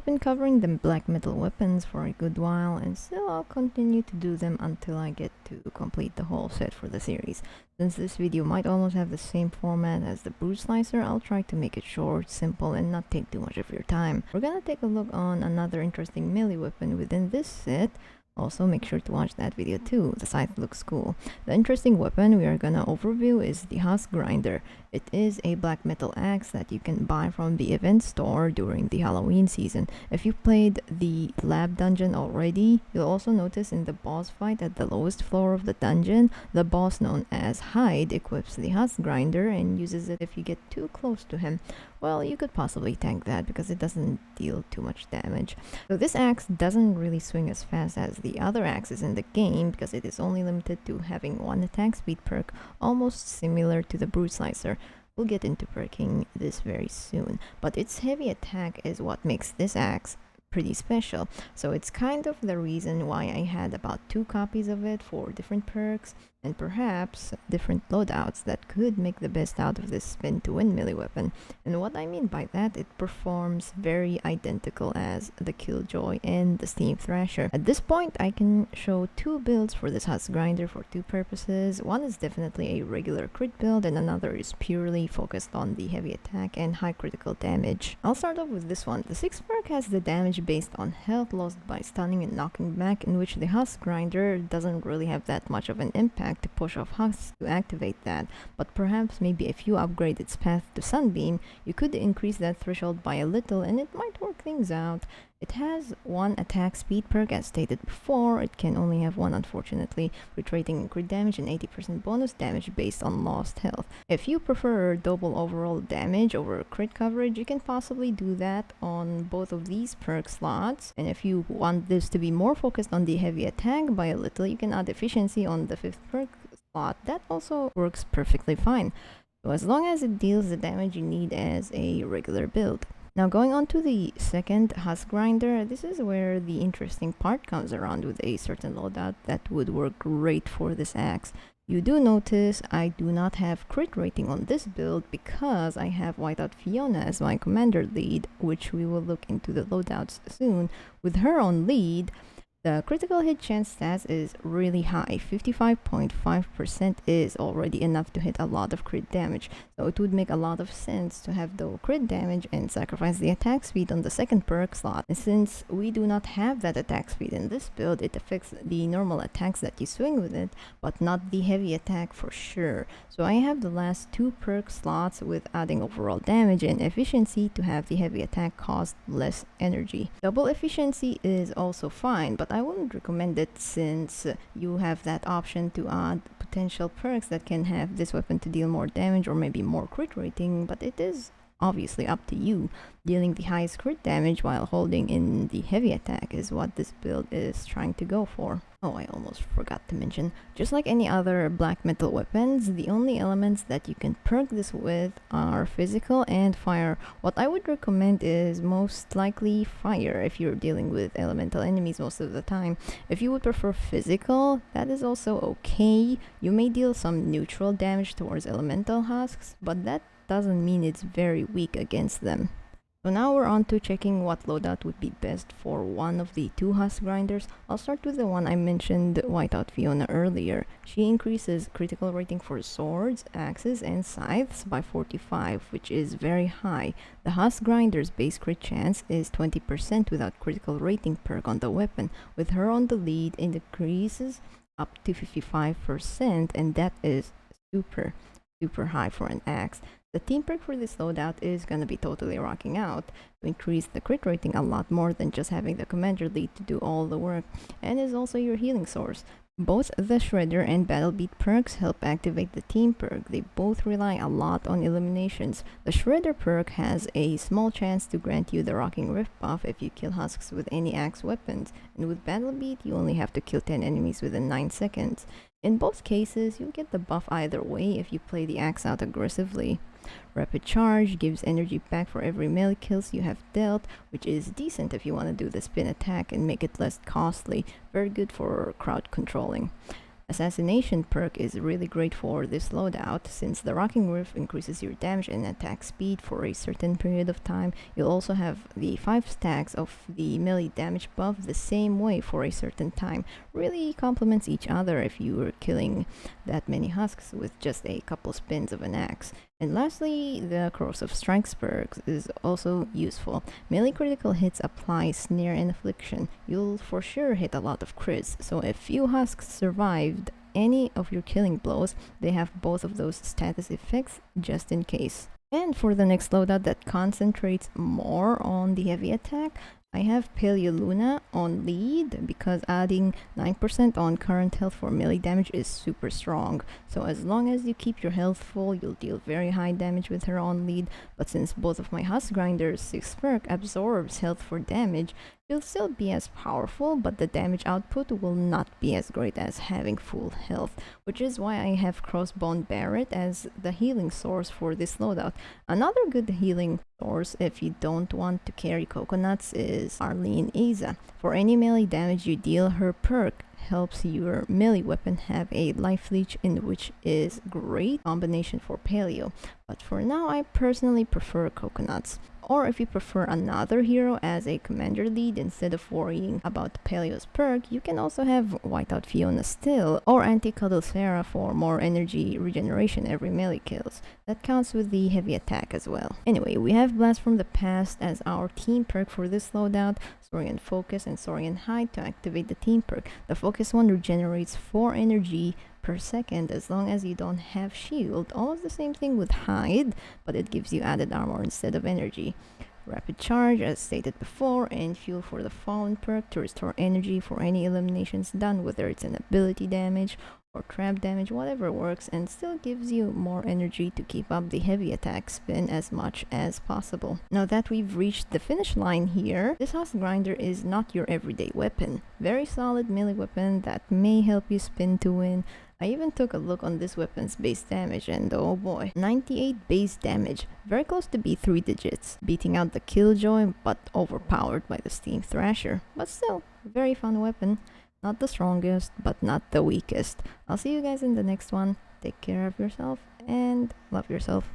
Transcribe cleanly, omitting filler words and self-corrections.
I've been covering the black metal weapons for a good while, and still I'll continue to do them until I get to complete the whole set for the series. Since this video might almost have the same format as the Brute Slicer, I'll try to make it short, simple, and not take too much of your time. We're gonna take a look on another interesting melee weapon within this set. Also, make sure to watch that video too. The scythe looks cool. The interesting weapon we are gonna overview is the HUSK grinder. It is a black metal axe that you can buy from the event store during the Halloween season. If you played the lab dungeon already, you'll also notice in the boss fight at the lowest floor of the dungeon, the boss known as Hyde equips the HUSK grinder and uses it if you get too close to him. Well, you could possibly tank that because it doesn't deal too much damage. So this axe doesn't really swing as fast as the other axes in the game because it is only limited to having one attack speed perk, almost similar to the Brute Slicer. We'll get into perking this very soon, but its heavy attack is what makes this axe pretty special. So it's kind of the reason why I had about 2 copies of it for different perks and perhaps different loadouts that could make the best out of this spin to win melee weapon. And what I mean by that, it performs very identical as the Killjoy and the Steam Thrasher. At this point, I can show 2 builds for this HUSK grinder for 2 purposes. One is definitely a regular crit build and another is purely focused on the heavy attack and high critical damage. I'll start off with this one. The 6th perk has the damage based on health lost by stunning and knocking back, in which the HUSK grinder doesn't really have that much of an impact to push off HUSK to activate that, but perhaps maybe if you upgrade its path to Sunbeam, you could increase that threshold by a little and it might work things out. It has 1 attack speed perk as stated before. It can only have 1 unfortunately, crit rating and crit damage and 80% bonus damage based on lost health. If you prefer double overall damage over crit coverage, you can possibly do that on both of these perk slots, and if you want this to be more focused on the heavy attack by a little, you can add efficiency on the 5th perk slot. That also works perfectly fine, so as long as it deals the damage you need as a regular build. Now going on to the 2nd HUSK grinder, this is where the interesting part comes around with a certain loadout that would work great for this axe. You do notice I do not have crit rating on this build because I have Whiteout Fiona as my commander lead, which we will look into the loadouts soon. With her on lead, the critical hit chance stats is really high. 55.5% is already enough to hit a lot of crit damage, so it would make a lot of sense to have the crit damage and sacrifice the attack speed on the 2nd perk slot. And since we do not have that attack speed in this build, it affects the normal attacks that you swing with it, but not the heavy attack for sure. So I have the last 2 perk slots with adding overall damage and efficiency to have the heavy attack cost less energy. Double efficiency is also fine, but I wouldn't recommend it since you have that option to add potential perks that can have this weapon to deal more damage or maybe more crit rating, but it is obviously up to you. Dealing the highest crit damage while holding in the heavy attack is what this build is trying to go for. Oh, I almost forgot to mention, just like any other black metal weapons, the only elements that you can perk this with are physical and fire. What I would recommend is most likely fire if you're dealing with elemental enemies most of the time. If you would prefer physical, that is also okay. You may deal some neutral damage towards elemental husks, but that doesn't mean it's very weak against them. So now we're on to checking what loadout would be best for one of the 2 HUSK grinders. I'll start with the one I mentioned, Whiteout Fiona, earlier. She increases critical rating for swords, axes, and scythes by 45, which is very high. The HUSK grinder's base crit chance is 20% without critical rating perk on the weapon. With her on the lead, it increases up to 55%, and that is super high for an axe. The team perk for this loadout is gonna be totally rocking out to increase the crit rating a lot more than just having the commander lead to do all the work, and is also your healing source. Both the Shredder and Battle Beat perks help activate the team perk. They both rely a lot on eliminations. The Shredder perk has a small chance to grant you the Rocking Rift buff if you kill husks with any axe weapons, and with Battle Beat you only have to kill 10 enemies within 9 seconds. In both cases, you'll get the buff either way if you play the axe out aggressively. Rapid Charge gives energy back for every melee kills you have dealt, which is decent if you want to do the spin attack and make it less costly. Very good for crowd controlling. Assassination perk is really great for this loadout, since the Rocking Riff increases your damage and attack speed for a certain period of time. You'll also have the 5 stacks of the melee damage buff the same way for a certain time. Really complements each other if you were killing that many husks with just a couple spins of an axe. And lastly, the Corrosive Strikes perk is also useful. Melee critical hits apply Snare and Affliction. You'll for sure hit a lot of crits, so if few husks survived any of your killing blows, they have both of those status effects just in case. And for the next loadout that concentrates more on the heavy attack, I have Paleo Luna on lead because adding 9% on current health for melee damage is super strong. So as long as you keep your health full, you'll deal very high damage with her on lead. But since both of my Husk Grinders 6 perk absorbs health for damage, she'll still be as powerful, but the damage output will not be as great as having full health, which is why I have Crossbone Barret as the healing source for this loadout. Another good healing source if you don't want to carry coconuts is Arlene Aza. For any melee damage you deal, her perk helps your melee weapon have a life leech, in which is great combination for Paleo. But for now, I personally prefer coconuts. Or if you prefer another hero as a commander lead instead of worrying about Paleo's perk, you can also have Whiteout Fiona still, or Anti-Cuddle Sarah for more energy regeneration every melee kills. That counts with the heavy attack as well. Anyway, we have Blast from the Past as our team perk for this loadout, Saurian Focus and Saurian Hide to activate the team perk. The Focus one regenerates 4 energy per second as long as you don't have shield. Almost the same thing with Hide, but it gives you added armor instead of energy. Rapid Charge, as stated before, and Fuel for the Fallen perk to restore energy for any eliminations done, whether it's an ability damage or trap damage, whatever works, and still gives you more energy to keep up the heavy attack spin as much as possible. Now that we've reached the finish line here, this Husk Grinder is not your everyday weapon. Very solid melee weapon that may help you spin to win. I even took a look on this weapon's base damage, and oh boy, 98 base damage, very close to be 3 digits, beating out the Killjoy but overpowered by the Steam Thrasher. But still, very fun weapon. Not the strongest, but not the weakest. I'll see you guys in the next one. Take care of yourself and love yourself.